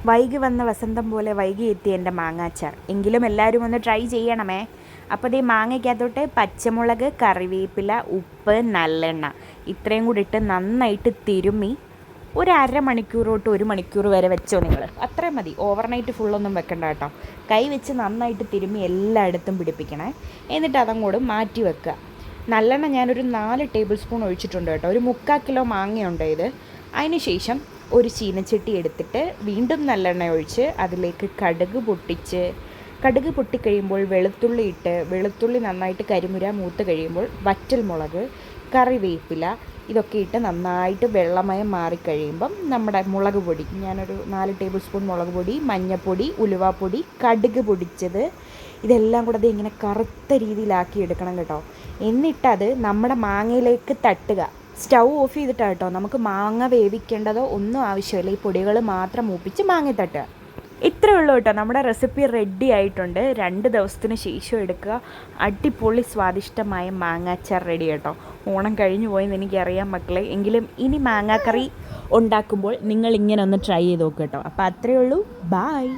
വൈകി വന്ന വസന്തം പോലെ വൈകി എത്തി എൻ്റെ മാങ്ങാച്ചാർ. എങ്കിലും എല്ലാവരും ഒന്ന് ട്രൈ ചെയ്യണമേ. അപ്പോൾ ഇതേ മാങ്ങയ്ക്കകത്തോട്ട് പച്ചമുളക്, കറിവേപ്പില, ഉപ്പ്, നല്ലെണ്ണ ഇത്രയും കൂടി ഇട്ട് നന്നായിട്ട് തിരുമ്മി ഒരു അരമണിക്കൂർ തൊട്ട് 1 മണിക്കൂർ വരെ വെച്ചോ നിങ്ങൾ. അത്രയും മതി, ഓവർനൈറ്റ് ഫുള്ളൊന്നും വെക്കണ്ട കേട്ടോ. കൈ വെച്ച് നന്നായിട്ട് തിരുമ്മി എല്ലായിടത്തും പിടിപ്പിക്കണേ. എന്നിട്ട് അതങ്ങോട്ട് മാറ്റി വെക്കുക. നല്ലെണ്ണ ഞാനൊരു 4 ടേബിൾ സ്പൂൺ ഒഴിച്ചിട്ടുണ്ട് കേട്ടോ. ഒരു 3/4 കിലോ മാങ്ങയുണ്ട് ഇത്. അതിന് ശേഷം ഒരു ചീനച്ചട്ടി എടുത്തിട്ട് വീണ്ടും നല്ലെണ്ണ ഒഴിച്ച് അതിലേക്ക് കടുക് പൊട്ടിക്കഴിയുമ്പോൾ വെളുത്തുള്ളി ഇട്ട്, വെളുത്തുള്ളി നന്നായിട്ട് കരിമുര മൂത്ത് കഴിയുമ്പോൾ വറ്റൽമുളക്, കറിവേപ്പില ഇതൊക്കെ ഇട്ട് നന്നായിട്ട് വെള്ളമയം മാറിക്കഴിയുമ്പം നമ്മുടെ മുളക് പൊടി, ഞാനൊരു 4 ടേബിൾ സ്പൂൺ മുളക് പൊടി, മഞ്ഞൾപ്പൊടി, ഉലുവാപ്പൊടി, കടുക് പൊടിച്ചത് ഇതെല്ലാം കൂടെ ഇങ്ങനെ കറുത്ത രീതിയിലാക്കി എടുക്കണം കേട്ടോ. എന്നിട്ടത് നമ്മുടെ മാങ്ങയിലേക്ക് തട്ടുക. സ്റ്റൗ ഓഫ് ചെയ്തിട്ടാണ് കേട്ടോ. നമുക്ക് മാങ്ങ വേവിക്കേണ്ടതോ ഒന്നും ആവശ്യമില്ല. ഈ പൊടികൾ മാത്രം മൂപ്പിച്ച് മാങ്ങ തട്ടുക. ഇത്രയേ ഉള്ളൂ കേട്ടോ. നമ്മുടെ റെസിപ്പി റെഡി ആയിട്ടുണ്ട്. 2 ദിവസത്തിന് ശേഷം എടുക്കുക. അടിപൊളി സ്വാദിഷ്ടമായ മാങ്ങാച്ചാർ റെഡി കേട്ടോ. ഓണം കഴിഞ്ഞു പോയെന്ന് എനിക്കറിയാം മക്കളെ. എങ്കിലും ഇനി മാങ്ങാക്കറി ഉണ്ടാക്കുമ്പോൾ നിങ്ങൾ ഇങ്ങനെ ഒന്ന് ട്രൈ ചെയ്ത് നോക്കുക കേട്ടോ. അപ്പോൾ അത്രയേ ഉള്ളൂ. ബായ്.